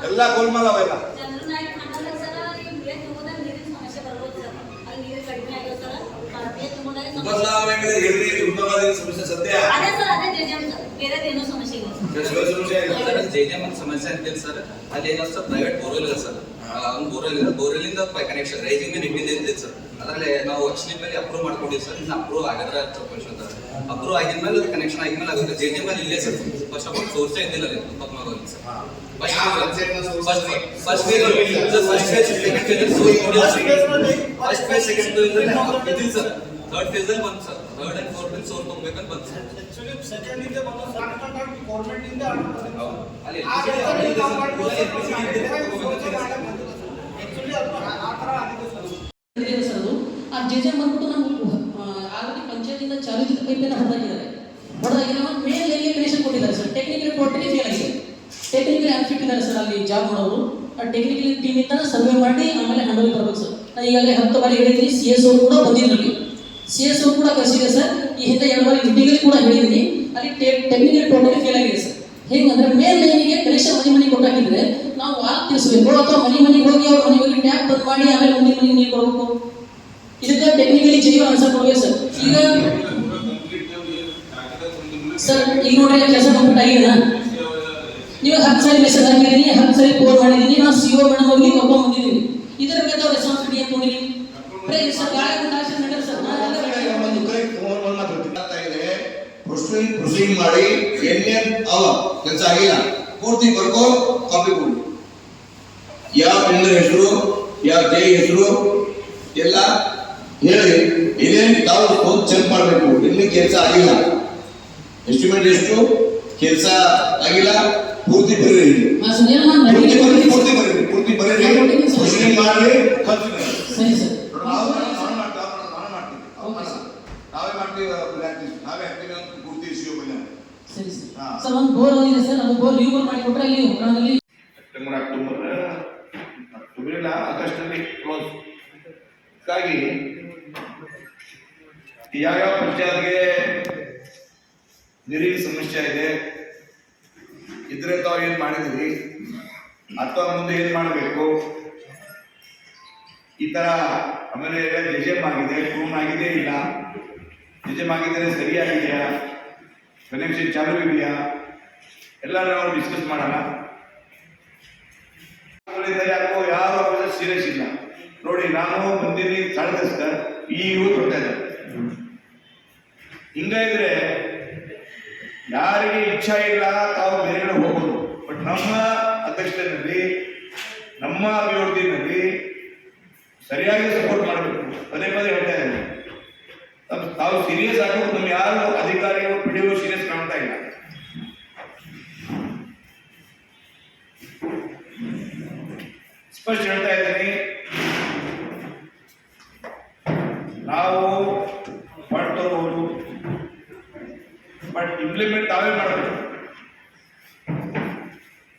ಎಲ್ಲ ಗೋಲ್ಮಾಲ್ ಅವೆಲ್ಲ ಸಮಸ್ಯೆ ಸದ್ಯ ಸಮಸ್ಯೆ ಅಂತಿಲ್ಲ ಸರ್. ಅಲ್ಲಿ ಏನೋ ಸರ್ ಪ್ರೈವೇಟ್ ಬೋರ್ವೆಲ್ ಇದೆ ಸರ್. ಬೋರ್ವೆಲಿಂದ ಕನೆಕ್ಷನ್ ರೈಸಿಂಗ್ ಮೇಲೆ ಇಟ್ಟಿದೆ ಅಂತಿದೆ ಸರ್. ಅದರಲ್ಲಿ ನಾವು ಎಕ್ಸ್ಟ್ರೀಮ್ ಮೇಲೆ ಅಪ್ರೂವ್ ಮಾಡ್ಕೊಂಡಿದ್ದೀವಿ ಸರ್. ಇನ್ನು ಅಪ್ರೂವ್ ಆಗಿದ್ರೆ ಅಪ್ರೂವ್ ಆಗಿದ್ಮೇಲೆ ಕನೆಕ್ಷನ್ ಆಗಿದ್ಮೇಲೆ ಆಗುತ್ತೆ. JJM ಅಲ್ಲಿ ಇಲ್ಲೇ ಸರ್. ಫಸ್ಟ್ ಆಫ್ ಆಲ್ ಸೋರ್ಸೇ ಇದ್ದಿಲ್ಲ ರೀ Padmavathi sir. First phase second ಇದಿಲ್ಲ ಸರ್. ಥರ್ಡ್ ಫೇಸ್ ಅಲ್ಲಿ ಬಂತು sir. Third and fourth source ತಗೋಬೇಕಂತ ಬಂತು ಸರ್. ಸೆಕೆಂಡ್ ಇಂದ ಗೌರ್ಮೆಂಟ್ ಇಂದ ಅಲ್ಲಿ JJM ಬಂದ್ಬಿಟ್ಟು ನಮ್ಗೆ ಆಲ್ರೆಡಿ ಪಂಚಾಯತಿಂದ ಚಾಲು ಇದ್ದ ಪೈಪೇನ ಹೊರದಾಗಿದ್ದಾರೆ. ಮೇಲೆ ಲೈನ್ಗೆ ಕನೆಕ್ಷನ್ ಕೊಟ್ಟಿದ್ದಾರೆ ಸರ್. ಟೆಕ್ನಿಕಲ್ ಟೋಟಲಿ ಫೇಲ್ ಆಗಿದೆ. ಟೆಕ್ನಿಕಲ್ ಆನ್ಫಿಟ್ ಇದ್ದಾರೆ ಸರ್ ಅಲ್ಲಿ ಜಾಬ್ ಮಾಡೋರು. ಆ ಟೆಕ್ನಿಕಲ್ ಟೀಮ್ ಇಂದ ಸರ್ವೆ ಮಾಡಿ ಆಮೇಲೆ ಹ್ಯಾಂಡಲ್ ಬರ್ಬೇಕು ಸರ್. ನಾನು ಈಗಾಗಲೇ 10 ಬಾರಿ ಹೇಳಿದ್ದೀನಿ. CS ಅವರು ಕೂಡ ಬಂದಿದ್ರಲ್ಲಿ. CS ಅವರು ಕೂಡ ಕಳಿಸಿದೆ ಸರ್. ಈ ಹಿಂದೆ 2 ಬಾರಿ ಮೀಟಿಂಗಲ್ಲಿ ಕೂಡ ಹೇಳಿದ್ದೀನಿ. ಅಲ್ಲಿ ಟೆಕ್ನಿಕಲ್ ಟೋಟಲಿ ಫೇಲ್ ಆಗಿದೆ ಸರ್. ಹೇಗಂದ್ರೆ ಮೇನ್ ಲೈನಿಗೆ ಕನೆಕ್ಷನ್ ಮನೆ ಕೊಟ್ಟಾಕಿದ್ರೆ ನಾವು ವಾಲ್ ತಿಳಿಸಬೇಕು ಅಥವಾ ಮನೆಗೆ ಹೋಗಿ ಅವ್ರ ಮನೆಗೆ ಹೋಗಿ ಟ್ಯಾಪ್ ಬಂದ್ ಮಾಡಿ ಆಮೇಲೆ ಮುಂದಿನ ಮನೆಗೆ ನೀರು ಕೊಡಬೇಕು. ಇದಕ್ಕೆ ಟೆಕ್ನಿಕಲಿ ಜೀವ ಆನ್ಸರ್ ಕೊಡ್ಬೇಕು ಸರ್. ಈಗ ಸರ್ ಈಗ ನೋಡಿ ಕೆಲಸ ಕಂಪ್ಲೀಟ್ ಆಗಿದೆ. ನೀವು 10 ಸಾರಿ ಮೆಸೇಜ್ ಹಾಕಿದ್ದೀನಿ, 10 ಸಾರಿ ಫೋನ್ ಮಾಡಿದ್ದೀನಿ. ನಾವು CO ಮೇಡಮ್ ಹೋಗಿ ಕರ್ಕೊಂಡು ಬಂದಿದ್ದೀನಿ. ಇದರ ಬಗ್ಗೆ ಅವ್ರ ರೆಸ್ಪಾನ್ಸಿಬಿಲಿಟಿ ಅಂತ ನೋಡಿರಿ. ಸರ್ ಗಾಳಿ ಗುಂಡಾಸರ್ ನಡೆಯಲ್ಲ ಸರ್. ಪ್ರೊಸೀಡ್ ಮಾಡಿ ಏನೇನ್ ಅವ ಕೆಲಸ ಆಗಿಲ್ಲ ಪೂರ್ತಿ ಬರ್ಕೋ ಕಾಪಿ ಕೊಡಿ. ಯಾವ ಟೆಂಡರ್ ಹೆಸರು ಯಾವ ಜೈ ಹೆಸರು ಎಲ್ಲ ಹೇಳಿ ಏನೇನು ತಾವು ಚೆಕ್ ಮಾಡಬೇಕು. ಇನ್ನೂ ಕೆಲಸ ಆಗಿಲ್ಲ, ಎಸ್ಟಿಮೇಟ್ ಎಷ್ಟು ಕೆಲಸ ಆಗಿಲ್ಲ ಪೂರ್ತಿ ಬರೀರಿ. ಪೂರ್ತಿ ಬರೀರಿ ಪ್ರೊಸೀಡ್ ಮಾಡಿ ನಾವೇ ಮಾಡ್ತೀವಿ. ನಾವೇ ಹಾಕ್ತೀವಿ ಅಂತ ಪೂರ್ತಿ ಇಶ್ಯೂ ಬಂದ. ಸರಿ ಸರ್. ಸರ್ ಒಂದು ಬೋರ್ ಹೋಗಿದೆ ಸರ್. ಅದು ಬೋರ್ ರಿವ್ಯೂ ಮಾಡಿ ಕೊಟ್ರೆ ಅಲ್ಲಿ ಹೊರನಲ್ಲಿ ಅಕ್ಟೋಬರ್ ಇಲ್ಲ ಆಗಸ್ಟ್ನಲ್ಲಿ ಕ್ಲೋಸ್. ಹೀಗಾಗಿ ಯಾವ್ಯಾವ ಪಂಚಾಯತ್ಗೆ ನೀರಿನ ಸಮಸ್ಯೆ ಇದೆ ಇದ್ರೆ ತಾವು ಏನ್ ಮಾಡಿದ್ರಿ ಅಥವಾ ಮುಂದೆ ಏನ್ ಮಾಡಬೇಕು ಈ ತರ. ಆಮೇಲೆ JJM ಆಗಿದೆ, ಪ್ರೂವ್ ಆಗಿದೆ ಇಲ್ಲ, JJM ಆಗಿದ್ರೆ ಸರಿಯಾಗಿದೆಯಾ, ಕನೆಕ್ಷನ್ ಚಾಲು ಇದೆಯಾ ಎಲ್ಲ ನಾವು ಡಿಸ್ಕಸ್ ಮಾಡೋಣ. ಯಾಕೋ ಯಾರು ಸೀರಿಯಸ್ ಇಲ್ಲ ನೋಡಿ. ನಾನು ಬಂದಿನಿ ಕಳೆದ ಸರ್ ಈಗ ಬರ್ತಾ ಇದ್ದಾರೆ. ಹಿಂಗಿದ್ರೆ ಯಾರಿಗೆ ಇಚ್ಛಾ ಇಲ್ಲ ತಾವು ಬೇರೆ ಕಡೆ ಹೋಗೋದು. ಬಟ್ ನಮ್ಮ ಅಧ್ಯಕ್ಷತೆಯಲ್ಲಿ ನಮ್ಮ ಅಭಿವೃದ್ಧಿನಲ್ಲಿ ಸರಿಯಾಗಿ ಸಪೋರ್ಟ್ ಮಾಡಬೇಕು. ಪದೇ ಪದೇ ಹೇಳ್ತಾ ಇದ್ದೀನಿ. ತಾವು ಸೀರಿಯಸ್ ಆಗಬೇಕು. ನಮ್ಮ ಯಾರು ಅಧಿಕಾರಿಗಳು PDO ಸೀರಿಯಸ್ ಕಾಣ್ತಾ ಇಲ್ಲ. ಸ್ಪಷ್ಟ ಹೇಳ್ತಾ ಇದ್ದೀನಿ, ನಾವು ಮಾಡ್ತೋರ್ಬೋದು ಬಟ್ ಇಂಪ್ಲಿಮೆಂಟ್ ತಾವೇ ಮಾಡಬೇಕು.